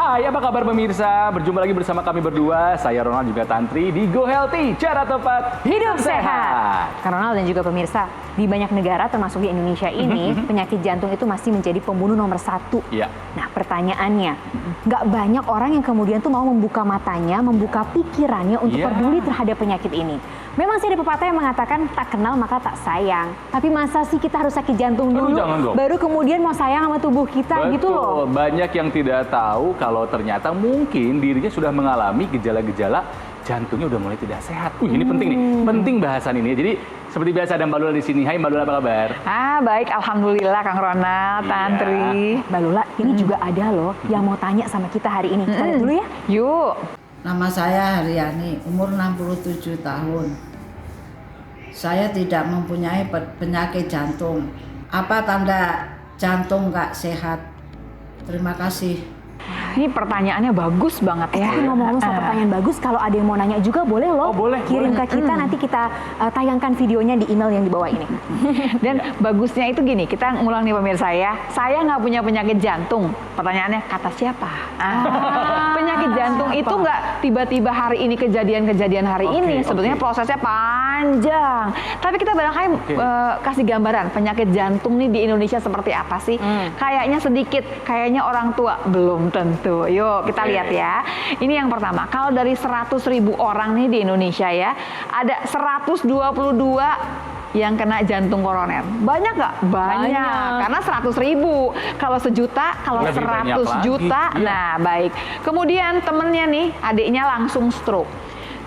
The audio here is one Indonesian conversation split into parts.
Hai, apa kabar pemirsa? Berjumpa lagi bersama kami berdua, saya Ronald juga Tantri di Go Healthy, cara tepat hidup sehat. Kak Ronald dan juga pemirsa, di banyak negara termasuk di Indonesia ini, penyakit jantung itu masih menjadi pembunuh nomor 1. Iya. Nah pertanyaannya, nggak banyak orang yang kemudian tuh mau membuka matanya, membuka pikirannya untuk peduli terhadap penyakit ini. Memang sih ada pepatah yang mengatakan tak kenal maka tak sayang. Tapi masa sih kita harus sakit jantung dulu, baru kemudian mau sayang sama tubuh kita. Betul. Gitu loh. Banyak yang tidak tahu kalau ternyata mungkin dirinya sudah mengalami gejala-gejala jantungnya udah mulai tidak sehat. Ini penting nih, penting bahasan ini. Jadi seperti biasa ada Mbak Lula di sini. Hai Mbak Lula, apa kabar? Baik, alhamdulillah Kang Ronald, Tantri. Mbak Lula, ini juga ada loh yang mau tanya sama kita hari ini. Kita lihat dulu ya. Yuk. Nama saya Haryani, umur 67 tahun. Saya tidak mempunyai penyakit jantung. Apa tanda jantung nggak sehat? Terima kasih. Ini pertanyaannya bagus banget ya. Ngomong-ngomong soal pertanyaan bagus, kalau ada yang mau nanya juga boleh loh. Kirim ke kita, nanti kita tayangkan videonya di email yang di bawah ini. Dan bagusnya itu gini, kita ngulang nih pemirsa ya. Saya nggak punya penyakit jantung. Pertanyaannya, kata siapa? Penyakit jantung itu nggak tiba-tiba hari ini kejadian hari ini. Sebetulnya prosesnya panjang. Tapi kita barangkali kasih gambaran penyakit jantung nih di Indonesia seperti apa sih? Kayaknya sedikit, kayaknya orang tua belum tentu. Yuk kita lihat ya. Ini yang pertama. Kalau dari 100.000 orang nih di Indonesia ya, ada 122 yang kena jantung koroner. Banyak nggak? Banyak. Karena 100.000. Kalau sejuta, kalau 100 juta, nah baik. Kemudian temennya nih, adiknya langsung stroke.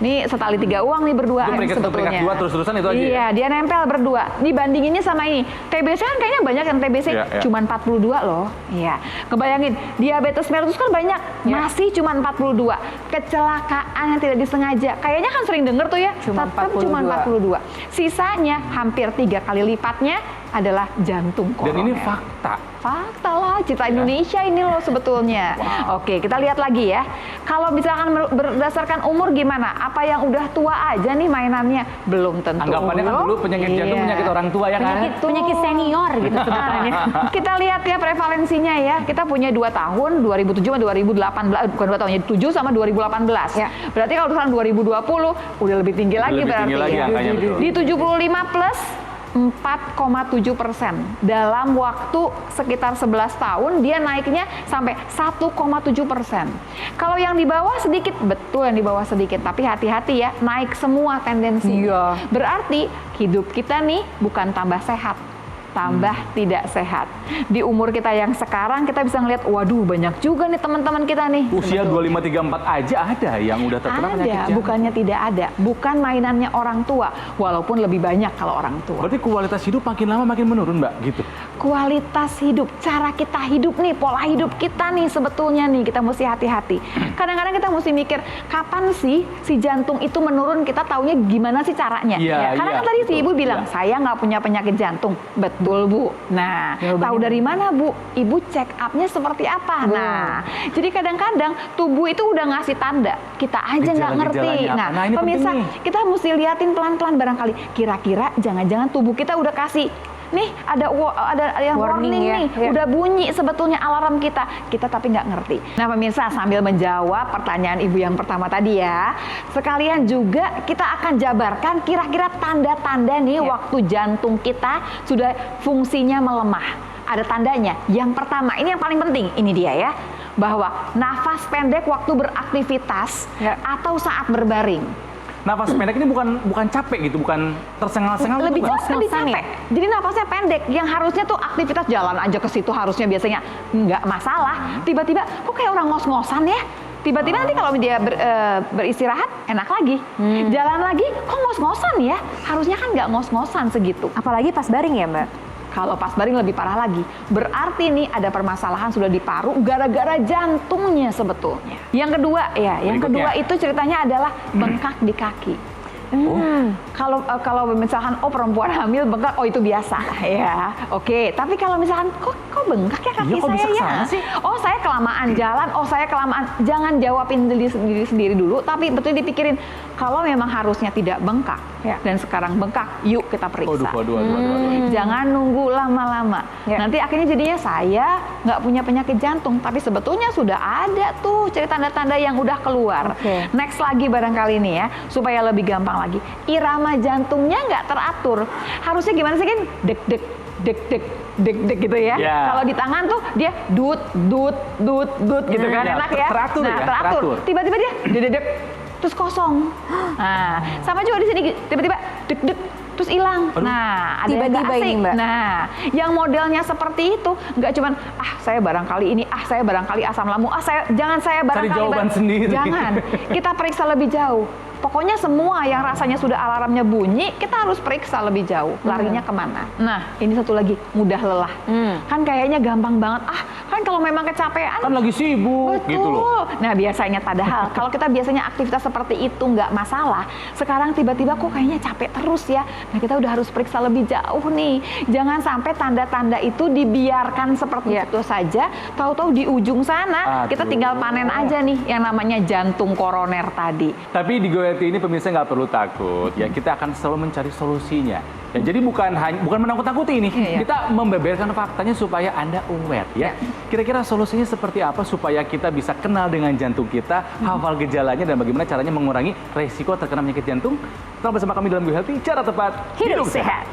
Nih setali 3 uang nih berdua sebetulnya. Peringkat 2 terus-terusan itu aja. Iya, dia nempel berdua. Dibandinginnya sama ini. TBC kan kayaknya banyak yang TBC cuma 42 loh. Iya. Kebayangin, diabetes mellitus kan banyak, masih cuma 42. Kecelakaan yang tidak disengaja. Kayaknya kan sering denger tuh ya, cuma 42. Sisanya hampir 3 kali lipatnya adalah jantung koroner. Dan ini fakta. Fakta lah, cita Indonesia ini loh sebetulnya. Oke, kita lihat lagi ya. Kalau misalkan berdasarkan umur gimana? Apa yang udah tua aja nih mainannya? Belum tentu. Anggapannya kan dulu penyakit jantung penyakit orang tua ya kan? Penyakit senior gitu sebenarnya. Kita lihat ya prevalensinya ya. Kita punya 2 tahun, 2007 sama 2018. Bukan 2 tahun, 7 sama 2018. Berarti kalau sekarang 2020 udah lebih tinggi lagi berarti ya. Di 75 plus 4,7%. Dalam waktu sekitar 11 tahun dia naiknya sampai 1,7%. Kalau yang di bawah sedikit, betul yang di bawah sedikit, tapi hati-hati ya, naik semua tendensinya. Berarti hidup kita nih bukan tambah sehat, tambah tidak sehat. Di umur kita yang sekarang kita bisa ngeliat, waduh banyak juga nih teman-teman kita nih. Usia 25, 34 aja ada yang udah terkena penyakit jantung. Bukannya tidak ada. Bukan mainannya orang tua. Walaupun lebih banyak kalau orang tua. Berarti kualitas hidup makin lama makin menurun Mbak, gitu? Kualitas hidup, cara kita hidup nih, pola hidup kita nih sebetulnya nih, kita mesti hati-hati. Kadang-kadang kita mesti mikir, kapan sih si jantung itu menurun, kita taunya gimana sih caranya. Karena kan tadi si ibu bilang, saya nggak punya penyakit jantung. Betul Bu. Nah, tahu dari mana Bu? Ibu check up-nya seperti apa? Nah, jadi kadang-kadang tubuh itu udah ngasih tanda, kita aja nggak ngerti. Nah, pemirsa, kita mesti liatin pelan-pelan barangkali. Kira-kira jangan-jangan tubuh kita udah kasih, nih ada yang warning nih, udah bunyi sebetulnya alarm kita tapi nggak ngerti. Nah pemirsa, sambil menjawab pertanyaan ibu yang pertama tadi ya, sekalian juga kita akan jabarkan kira-kira tanda-tanda nih waktu jantung kita sudah fungsinya melemah. Ada tandanya. Yang pertama, ini yang paling penting, ini dia ya, bahwa nafas pendek waktu beraktivitas atau saat berbaring. Nafas pendek ini bukan capek gitu, bukan tersengal-sengal. Lebih capek. Jadi nafasnya pendek. Yang harusnya tuh aktivitas jalan aja ke situ harusnya biasanya nggak masalah. Tiba-tiba kok kayak orang ngos-ngosan ya? Tiba-tiba nanti kalau dia beristirahat enak lagi. Jalan lagi kok ngos-ngosan ya? Harusnya kan nggak ngos-ngosan segitu. Apalagi pas baring ya Mbak? Kalau pas baring lebih parah lagi. Berarti nih ada permasalahan sudah di paru gara-gara jantungnya sebetulnya. Yang kedua ya, yang kedua itu ceritanya adalah bengkak di kaki. Kalau misalkan perempuan hamil bengkak, itu biasa ya. Oke, tapi kalau misalkan kok bengkak ya kaki saya ya? Saya kelamaan jalan, saya kelamaan. Jangan jawabin diri sendiri dulu, tapi betul dipikirin kalau memang harusnya tidak bengkak. Ya. Dan sekarang bengkak, yuk kita periksa. Waduh. Jangan nunggu lama-lama. Ya. Nanti akhirnya jadinya saya nggak punya penyakit jantung, tapi sebetulnya sudah ada tuh tanda-tanda yang udah keluar. Oke. Next lagi barangkali nih ya, supaya lebih gampang lagi. Irama jantungnya nggak teratur. Harusnya gimana sih kan? Dek gitu ya. Ya. Kalau di tangan tuh dia dut gitu kan, Ya, enak ya. teratur nah, ya, teratur. teratur. Tiba-tiba dia dedek terus kosong. Nah, sama juga di sini tiba-tiba dek terus hilang. Aduh. Nah, ada yang Tiba-tiba nggak asik. ini, Mbak. Nah, yang modelnya seperti itu nggak cuman saya barangkali ini, saya barangkali asam lambung, jangan saya barangkali. jawaban sendiri. Jangan. Kita periksa lebih jauh. Pokoknya semua yang rasanya sudah alarmnya bunyi, kita harus periksa lebih jauh. Larinya kemana? Nah, ini satu lagi, mudah lelah. Kan kayaknya gampang banget. Kan kalau memang kecapean. Kan lagi sibuk Betul. gitu loh. Nah, biasanya padahal kalau kita biasanya aktivitas seperti itu nggak masalah. Sekarang tiba-tiba kok kayaknya capek terus ya. Nah, kita udah harus periksa lebih jauh nih. Jangan sampai tanda-tanda itu dibiarkan seperti itu saja. Tahu-tahu di ujung sana kita tinggal panen aja nih yang namanya jantung koroner tadi. Tapi di Goyati ini pemirsa nggak perlu takut ya, kita akan selalu mencari solusinya. Ya, jadi bukan menakut-nakuti ini, kita membeberkan faktanya supaya Anda aware ya. Kira-kira solusinya seperti apa supaya kita bisa kenal dengan jantung kita, hafal gejalanya dan bagaimana caranya mengurangi resiko terkena penyakit jantung. Tetap bersama kami dalam Go Healthy, cara tepat Hidup sehat.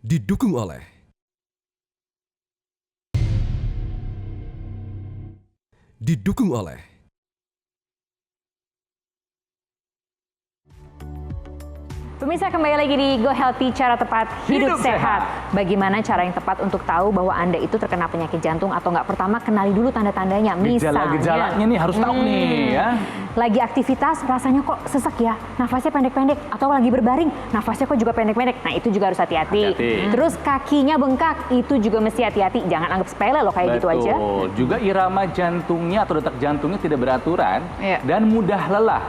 Didukung oleh Pemirsa, kembali lagi di Go Healthy, cara tepat hidup sehat. Bagaimana cara yang tepat untuk tahu bahwa Anda itu terkena penyakit jantung atau nggak? Pertama, kenali dulu tanda-tandanya. Misalnya, gejala-gejalanya nih harus tahu nih ya. Lagi aktivitas, rasanya kok sesak ya, nafasnya pendek-pendek. Atau lagi berbaring, nafasnya kok juga pendek-pendek. Nah, itu juga harus hati-hati. Terus kakinya bengkak, itu juga mesti hati-hati. Jangan anggap sepele loh kayak gitu aja. Juga irama jantungnya atau detak jantungnya tidak beraturan dan mudah lelah.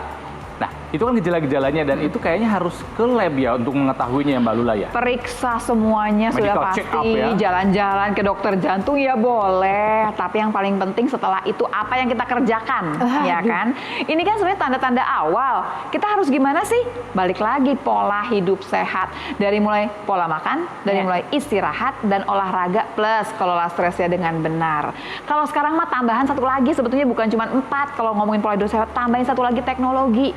Nah, itu kan gejala-gejalanya dan itu kayaknya harus ke lab ya untuk mengetahuinya ya Mbak Lula ya? Periksa semuanya sudah Medical check up pasti, ya. jalan-jalan ke dokter jantung ya boleh, tapi yang paling penting setelah itu apa yang kita kerjakan, ya kan? Ini kan sebenarnya tanda-tanda awal. Kita harus gimana sih? Balik lagi pola hidup sehat. Dari mulai pola makan, dari mulai istirahat dan olahraga plus kelola stresnya dengan benar. Kalau sekarang mah tambahan satu lagi, sebetulnya bukan cuma 4 kalau ngomongin pola hidup sehat, tambahin satu lagi teknologi.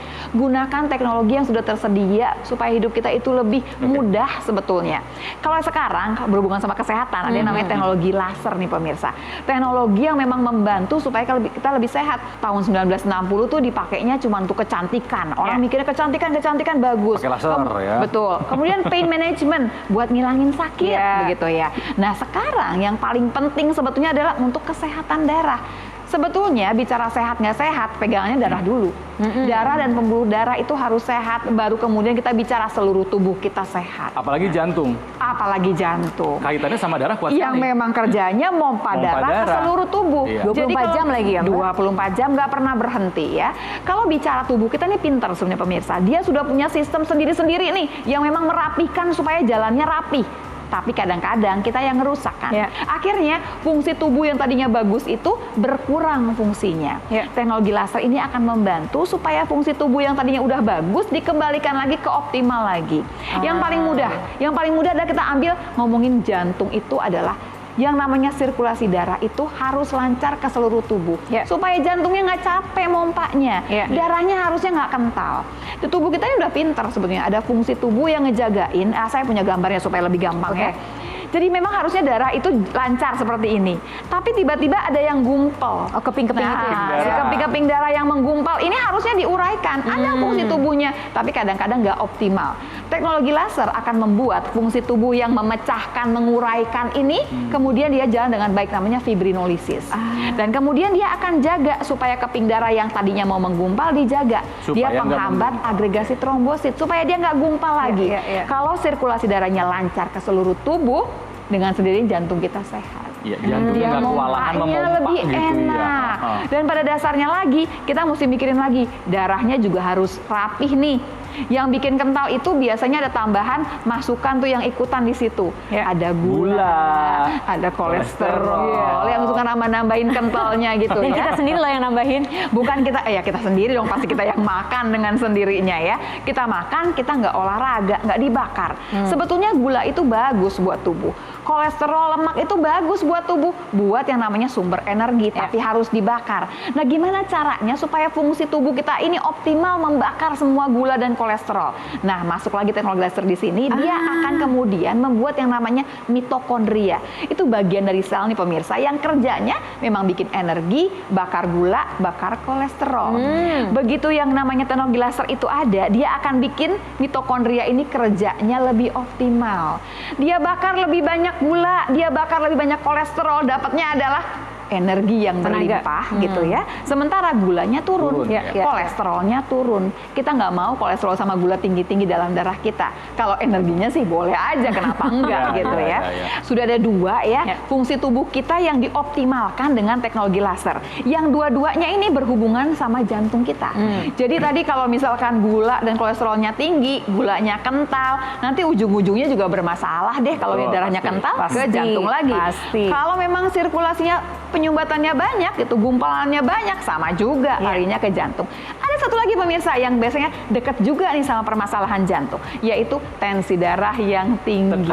Gunakan teknologi yang sudah tersedia supaya hidup kita itu lebih mudah sebetulnya. Kalau sekarang berhubungan sama kesehatan, ada yang namanya teknologi laser nih pemirsa. Teknologi yang memang membantu supaya kita lebih sehat. Tahun 1960 tuh dipakainya cuma untuk kecantikan. Orang mikirnya kecantikan bagus. Pakai laser ya. Betul. Kemudian pain management buat ngilangin sakit begitu ya. Nah, sekarang yang paling penting sebetulnya adalah untuk kesehatan darah. Sebetulnya bicara sehat nggak sehat, pegangannya darah dulu. Darah dan pembuluh darah itu harus sehat, baru kemudian kita bicara seluruh tubuh kita sehat. Apalagi jantung. Apalagi jantung. Kaitannya sama darah kuat Yang sekali. memang kerjanya mompa darah ke seluruh tubuh. Iya. 24 jam lagi ya, Mbak? 24 jam nggak pernah berhenti ya. Kalau bicara tubuh kita nih pintar sebenarnya pemirsa. Dia sudah punya sistem sendiri-sendiri nih yang memang merapikan supaya jalannya rapi. Tapi kadang-kadang kita yang ngerusak kan. Akhirnya fungsi tubuh yang tadinya bagus itu berkurang fungsinya. Teknologi laser ini akan membantu supaya fungsi tubuh yang tadinya udah bagus dikembalikan lagi ke optimal lagi. Yang paling mudah adalah kita ambil ngomongin jantung itu adalah yang namanya sirkulasi darah itu harus lancar ke seluruh tubuh supaya jantungnya nggak capek mompanya, darahnya harusnya nggak kental. Di tubuh kita ini udah pintar sebetulnya, ada fungsi tubuh yang ngejagain. Saya punya gambarnya supaya lebih gampang ya. Jadi memang harusnya darah itu lancar seperti ini. Tapi tiba-tiba ada yang gumpal. Keping-keping itu ya? Si keping-keping darah yang menggumpal ini harusnya diuraikan. Ada fungsi tubuhnya, tapi kadang-kadang nggak optimal. Teknologi laser akan membuat fungsi tubuh yang memecahkan, menguraikan ini, kemudian dia jalan dengan baik, namanya fibrinolisis. Dan kemudian dia akan jaga supaya keping darah yang tadinya mau menggumpal dijaga. Dia penghambat agregasi trombosit supaya dia nggak gumpal lagi. Kalau sirkulasi darahnya lancar ke seluruh tubuh, dengan sendiri jantung kita sehat. Jantungnya nggak kewalahan memompa lebih gitu enak. Dan pada dasarnya lagi, kita mesti mikirin lagi, darahnya juga harus rapih nih. Yang bikin kental itu biasanya ada tambahan masukan tuh yang ikutan di situ. Ada gula, ada kolesterol, yang suka nambahin kentalnya gitu. Dan kita sendiri loh yang nambahin. Bukan kita, ya kita sendiri dong, pasti kita yang makan dengan sendirinya ya. Kita makan, kita nggak olahraga, nggak dibakar. Sebetulnya gula itu bagus buat tubuh. Kolesterol, lemak itu bagus buat tubuh, buat yang namanya sumber energi, tapi harus dibakar. Nah, gimana caranya supaya fungsi tubuh kita ini optimal membakar semua gula dan kolesterol? Nah, masuk lagi teknologi laser di sini, dia akan kemudian membuat yang namanya mitokondria. Itu bagian dari sel nih pemirsa, yang kerjanya memang bikin energi, bakar gula, bakar kolesterol. Begitu yang namanya teknologi laser itu ada, dia akan bikin mitokondria ini kerjanya lebih optimal. Dia bakar lebih banyak gula, dia bakar lebih banyak kolesterol, dapatnya adalah energi yang berlimpah gitu ya. Sementara gulanya turun, kolesterolnya turun. Kita nggak mau kolesterol sama gula tinggi-tinggi dalam darah kita. Kalau energinya sih boleh aja, kenapa enggak gitu ya. Sudah ada dua ya, fungsi tubuh kita yang dioptimalkan dengan teknologi laser. Yang dua-duanya ini berhubungan sama jantung kita. Jadi tadi kalau misalkan gula dan kolesterolnya tinggi, gulanya kental, nanti ujung-ujungnya juga bermasalah deh kalau darahnya kental ke jantung lagi. Kalau memang sirkulasinya penyumbatannya banyak gitu, gumpalannya banyak, sama juga larinya ke jantung. Ada satu lagi pemirsa yang biasanya dekat juga nih sama permasalahan jantung, yaitu tensi darah yang tinggi.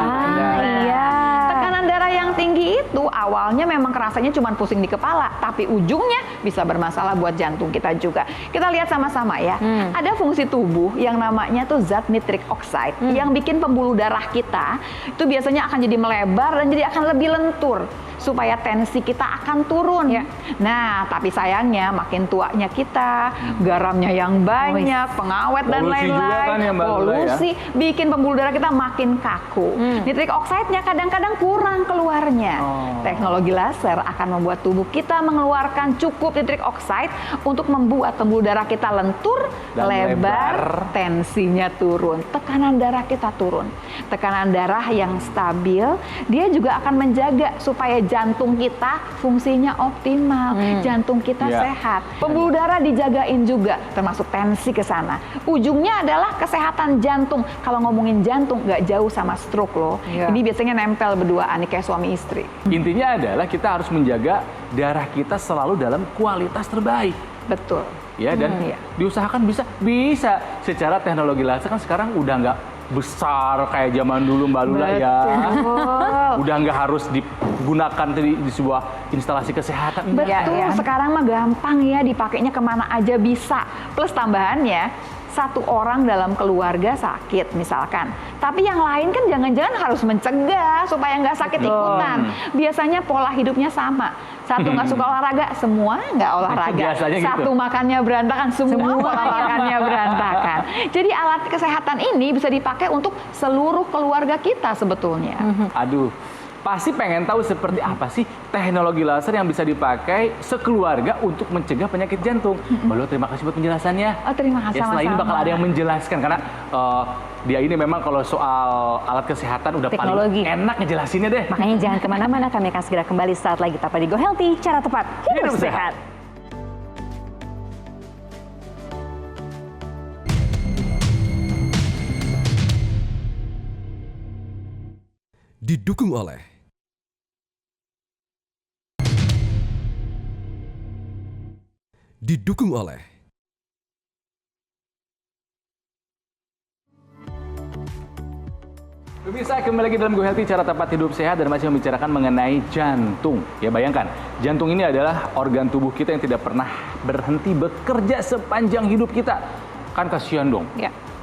Tekanan darah yang tinggi itu awalnya memang kerasanya cuma pusing di kepala, tapi ujungnya bisa bermasalah buat jantung kita juga. Kita lihat sama-sama ya. Ada fungsi tubuh yang namanya tuh zat nitric oxide yang bikin pembuluh darah kita itu biasanya akan jadi melebar dan jadi akan lebih lentur, supaya tensi kita akan turun. Nah, tapi sayangnya makin tuanya kita, garamnya yang banyak, pengawet dan lain-lain, polusi bikin pembuluh darah kita makin kaku. Nitric oxide-nya kadang-kadang kurang keluarnya. Teknologi laser akan membuat tubuh kita mengeluarkan cukup nitric oxide untuk membuat pembuluh darah kita lentur, lebar, tensinya turun, tekanan darah kita turun. Tekanan darah yang stabil, dia juga akan menjaga supaya jantung kita fungsinya optimal, jantung kita sehat. Pembuluh darah dijagain juga, termasuk tensi ke sana. Ujungnya adalah kesehatan jantung. Kalau ngomongin jantung, nggak jauh sama stroke loh. Ini biasanya nempel berduaan nih kayak suami istri. Intinya adalah kita harus menjaga darah kita selalu dalam kualitas terbaik. Betul. Ya, dan diusahakan bisa. Secara teknologi laser kan sekarang udah nggak besar kayak zaman dulu Mbak Lula ya. Udah nggak harus digunakan di sebuah instalasi kesehatan. Betul, sekarang mah gampang ya, dipakainya kemana aja bisa. Plus tambahannya, satu orang dalam keluarga sakit misalkan, tapi yang lain kan jangan-jangan harus mencegah supaya nggak sakit ikutan. Biasanya pola hidupnya sama. Satu nggak suka olahraga, semua nggak olahraga. Satu makannya berantakan, semua pola makannya berantakan. Jadi alat kesehatan ini bisa dipakai untuk seluruh keluarga kita sebetulnya. Aduh, pasti pengen tahu seperti apa sih teknologi laser yang bisa dipakai sekeluarga untuk mencegah penyakit jantung. Mbak, terima kasih buat penjelasannya. Terima kasih. Ya, setelah ini bakal ada yang menjelaskan karena dia ini memang kalau soal alat kesehatan udah teknologi paling enak ngejelasinnya deh. Makanya jangan kemana-mana, kami akan segera kembali saat lagi tetap di Go Healthy, cara tepat hidup sehat. Didukung oleh Pemirsa, kembali lagi dalam Go Healthy, cara tepat hidup sehat, dan masih membicarakan mengenai jantung. Ya, bayangkan, jantung ini adalah organ tubuh kita yang tidak pernah berhenti bekerja sepanjang hidup kita. Kan kasihan dong.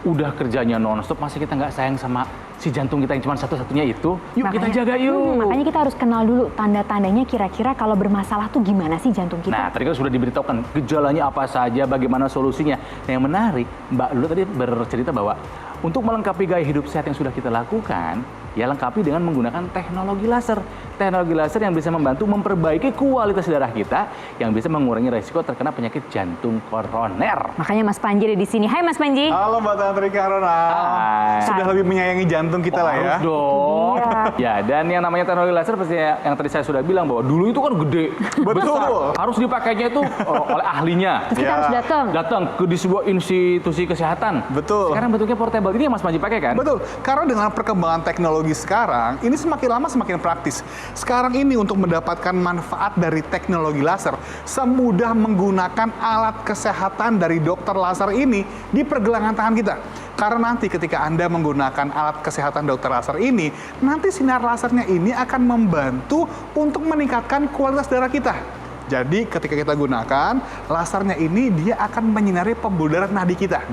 Udah kerjanya non-stop, masih kita nggak sayang sama si jantung kita yang cuma satu-satunya itu? Yuk kita jaga yuk. Makanya kita harus kenal dulu tanda-tandanya, kira-kira kalau bermasalah tuh gimana sih jantung kita. Nah, tadi kan sudah diberitahukan gejalanya apa saja, bagaimana solusinya. Nah, yang menarik, Mbak Lula tadi bercerita bahwa Untuk melengkapi gaya hidup sehat yang sudah kita lakukan, ya lengkapi dengan menggunakan teknologi laser. Teknologi laser yang bisa membantu memperbaiki kualitas darah kita, yang bisa mengurangi resiko terkena penyakit jantung koroner. Makanya Mas Panji ada di sini. Hai Mas Panji. Halo Mbak Tantri Karona. Hai. Sudah lebih menyayangi jantung kita lah ya. Harus dong. Iya. Ya, dan yang namanya teknologi laser pasti yang tadi saya sudah bilang bahwa dulu itu kan gede, Betul. besar. Harus dipakainya itu oleh ahlinya. Terus kita Ya. harus datang. Datang di sebuah institusi kesehatan. Betul. Sekarang bentuknya portable. Ini yang Mas Panji pakai kan? Betul, karena dengan perkembangan teknologi sekarang, ini semakin lama semakin praktis. Sekarang ini untuk mendapatkan manfaat dari teknologi laser, semudah menggunakan alat kesehatan dari dokter laser ini di pergelangan tangan kita. Karena nanti ketika Anda menggunakan alat kesehatan dokter laser ini, nanti sinar lasernya ini akan membantu untuk meningkatkan kualitas darah kita. Jadi ketika kita gunakan, lasernya ini dia akan menyinari pembuluh darah nadi kita.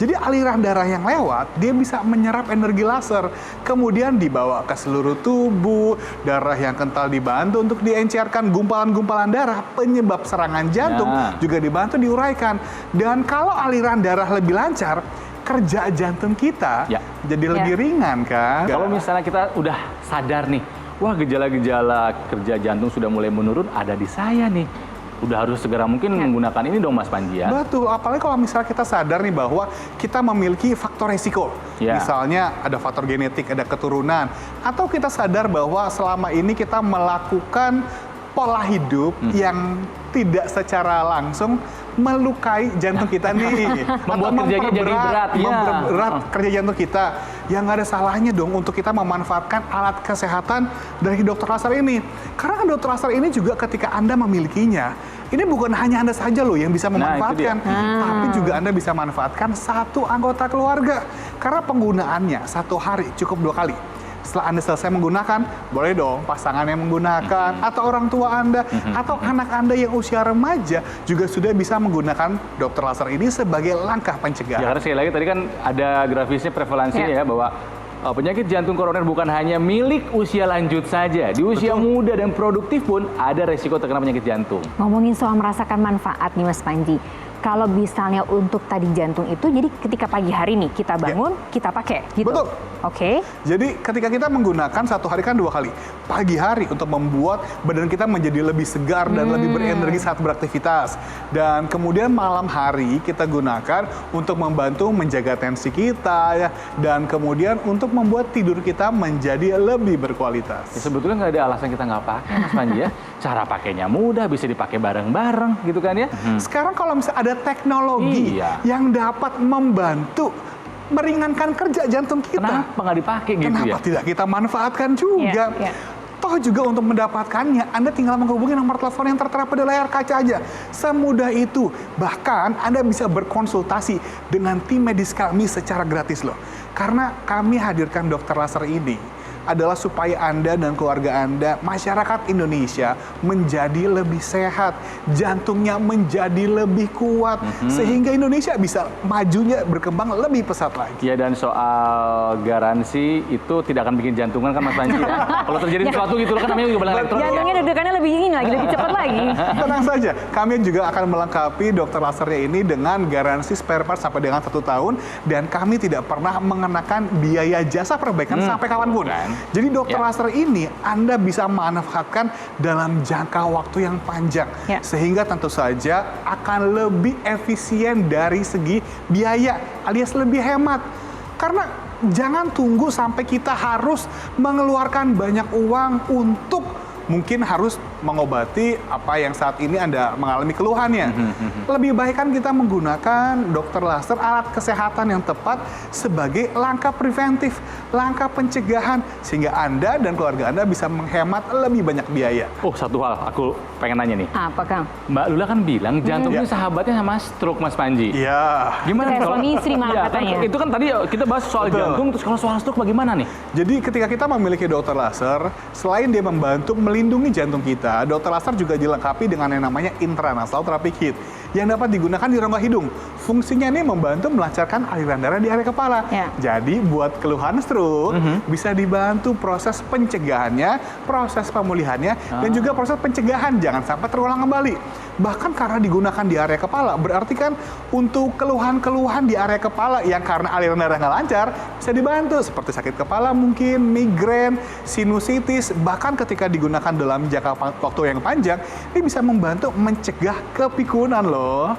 Jadi aliran darah yang lewat, dia bisa menyerap energi laser. Kemudian dibawa ke seluruh tubuh, darah yang kental dibantu untuk diencerkan gumpalan-gumpalan darah, penyebab serangan jantung juga dibantu diuraikan. Dan kalau aliran darah lebih lancar, kerja jantung kita jadi lebih ringan kan. Kalau misalnya kita udah sadar nih, wah gejala-gejala kerja jantung sudah mulai menurun, ada di saya nih. Udah harus segera mungkin menggunakan ini dong Mas Panji ya. Betul, apalagi kalau misalnya kita sadar nih bahwa kita memiliki faktor resiko. Misalnya ada faktor genetik, ada keturunan. Atau kita sadar bahwa selama ini kita melakukan pola hidup yang tidak secara langsung melukai jantung kita nih. Membuat kerjanya jadi berat. Memperberat kerja jantung kita. Yang nggak ada salahnya dong untuk kita memanfaatkan alat kesehatan dari dokter laser ini. Karena kan dokter laser ini juga ketika Anda memilikinya, ini bukan hanya Anda saja loh yang bisa memanfaatkan, tapi juga Anda bisa manfaatkan satu anggota keluarga. Karena penggunaannya satu hari cukup 2 kali. Setelah Anda selesai menggunakan, boleh dong pasangan yang menggunakan, atau orang tua Anda, atau anak Anda yang usia remaja juga sudah bisa menggunakan dokter laser ini sebagai langkah pencegahan. Ya karena sekali lagi tadi kan ada grafisnya prevalensinya ya bahwa penyakit jantung koroner bukan hanya milik usia lanjut saja. Di usia muda dan produktif pun ada resiko terkena penyakit jantung. Ngomongin soal merasakan manfaat nih Mas Panji. Kalau misalnya untuk tadi jantung itu, jadi ketika pagi hari nih kita bangun, kita pakai gitu. Betul. Oke. Jadi ketika kita menggunakan satu hari kan 2 kali. Pagi hari untuk membuat badan kita menjadi lebih segar dan lebih berenergi saat beraktivitas. Dan kemudian malam hari kita gunakan untuk membantu menjaga tensi kita ya. Dan kemudian untuk membuat tidur kita menjadi lebih berkualitas. Ya, sebetulnya nggak ada alasan kita nggak pakai Mas Panji ya. Cara pakainya mudah, bisa dipakai bareng-bareng gitu kan ya. Sekarang kalau misalnya ada teknologi yang dapat membantu meringankan kerja jantung kita. Kenapa nggak dipakai gitu Kenapa ya? tidak kita manfaatkan juga? Toh juga untuk mendapatkannya, Anda tinggal menghubungi nomor telepon yang tertera pada layar kaca aja. Semudah itu. Bahkan Anda bisa berkonsultasi dengan tim medis kami secara gratis loh. Karena kami hadirkan dokter laser ini adalah supaya Anda dan keluarga Anda, masyarakat Indonesia menjadi lebih sehat, jantungnya menjadi lebih kuat, sehingga Indonesia bisa majunya berkembang lebih pesat lagi. Ya dan soal garansi itu tidak akan bikin jantungan kan Mas Panji ya. Kalau terjadi sesuatu gitu kan namanya juga barang elektronik. Jantungnya deg-degannya lebih ingin lagi, lebih cepat lagi. Tenang saja, kami juga akan melengkapi dokter lasernya ini dengan garansi spare part sampai dengan 1 tahun, dan kami tidak pernah mengenakan biaya jasa perbaikan sampai kapanpun. Jadi dokter laser ini Anda bisa manfaatkan dalam jangka waktu yang panjang, sehingga tentu saja akan lebih efisien dari segi biaya alias lebih hemat. Karena jangan tunggu sampai kita harus mengeluarkan banyak uang untuk mungkin harus mengobati apa yang saat ini Anda mengalami keluhannya. Lebih baik kan kita menggunakan dokter laser, alat kesehatan yang tepat sebagai langkah preventif, langkah pencegahan, sehingga Anda dan keluarga Anda bisa menghemat lebih banyak biaya. Oh, satu hal aku pengen nanya nih. Apa Kang? Mbak Lula kan bilang jantung itu sahabatnya sama stroke Mas Panji. Iya. Gimana Kayak kalau- suami istri malah Iya, katanya. Itu kan tadi kita bahas soal jantung, terus kalau soal stroke bagaimana nih? Jadi ketika kita memiliki dokter laser, selain dia membantu melindungi jantung kita, dokter laser juga dilengkapi dengan yang namanya intranasal therapy kit. yang dapat digunakan di rongga hidung. Fungsinya ini membantu melancarkan aliran darah di area kepala. Ya. Jadi buat keluhan stroke bisa dibantu proses pencegahannya, proses pemulihannya, dan juga proses pencegahan jangan sampai terulang kembali. Bahkan karena digunakan di area kepala, berarti kan untuk keluhan-keluhan di area kepala yang karena aliran darah nggak lancar bisa dibantu seperti sakit kepala mungkin, migrain, sinusitis, bahkan ketika digunakan dalam jangka waktu yang panjang, ini bisa membantu mencegah kepikunan loh.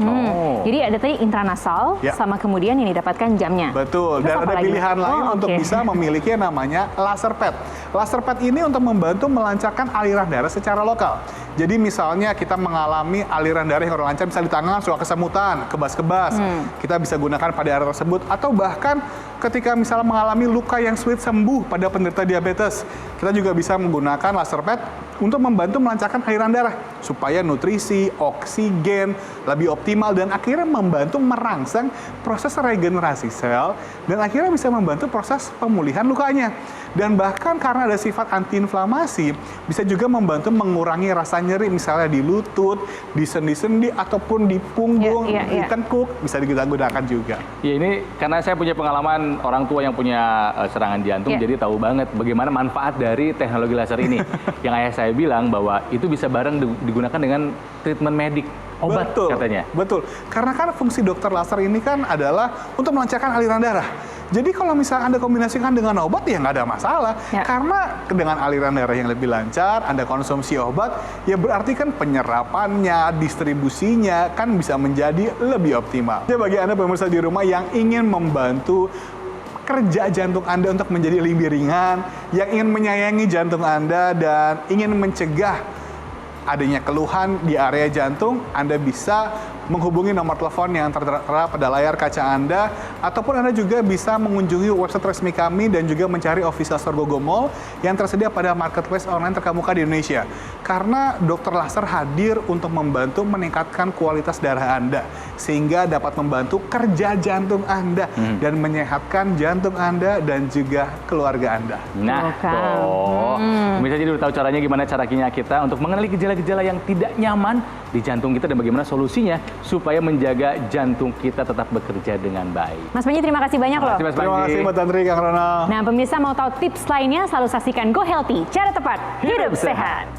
Jadi ada tadi intranasal, Ya. sama kemudian yang didapatkan jamnya. Betul, Terus dan apa ada lagi? pilihan lain untuk oke. bisa memiliki yang namanya laser pad. Laser pad ini untuk membantu melancarkan aliran darah secara lokal. Jadi misalnya kita mengalami aliran darah yang kurang lancar, misalnya di tangan suka kesemutan, kebas-kebas, kita bisa gunakan pada area tersebut. Atau bahkan ketika misalnya mengalami luka yang sulit sembuh pada penderita diabetes, kita juga bisa menggunakan laser pad untuk membantu melancarkan aliran darah supaya nutrisi, oksigen lebih optimal dan akhirnya membantu merangsang proses regenerasi sel dan akhirnya bisa membantu proses pemulihan lukanya. Dan bahkan karena ada sifat antiinflamasi, bisa juga membantu mengurangi rasa nyeri misalnya di lutut, di sendi-sendi ataupun di punggung, di tengkuk, bisa kita gunakan juga. Ya ini karena saya punya pengalaman orang tua yang punya serangan jantung, jadi tahu banget bagaimana manfaat dari teknologi laser ini. Yang ayah saya bilang bahwa itu bisa bareng digunakan dengan treatment medik, obat katanya. Betul, karena kan fungsi dokter laser ini kan adalah untuk melancarkan aliran darah. Jadi kalau misalnya Anda kombinasikan dengan obat ya nggak ada masalah. Karena dengan aliran darah yang lebih lancar, Anda konsumsi obat, ya berarti kan penyerapannya, distribusinya kan bisa menjadi lebih optimal. Jadi bagi Anda pemirsa di rumah yang ingin membantu kerja jantung Anda untuk menjadi lebih ringan, yang ingin menyayangi jantung Anda dan ingin mencegah adanya keluhan di area jantung, Anda bisa menghubungi nomor telepon yang tertera pada layar kaca Anda, ataupun Anda juga bisa mengunjungi website resmi kami dan juga mencari official store Gogomall yang tersedia pada marketplace online terkemuka di Indonesia. Karena dokter laser hadir untuk membantu meningkatkan kualitas darah Anda, sehingga dapat membantu kerja jantung Anda dan menyehatkan jantung Anda dan juga keluarga Anda. Nah, pemirsa jadi udah tahu caranya gimana kita untuk mengenali gejala-gejala yang tidak nyaman di jantung kita dan bagaimana solusinya supaya menjaga jantung kita tetap bekerja dengan baik. Mas Panji, terima kasih banyak loh. Terima kasih Mbak Tantri, Kang Ronald. Nah, pemirsa mau tahu tips lainnya, selalu saksikan Go Healthy, cara tepat hidup sehat.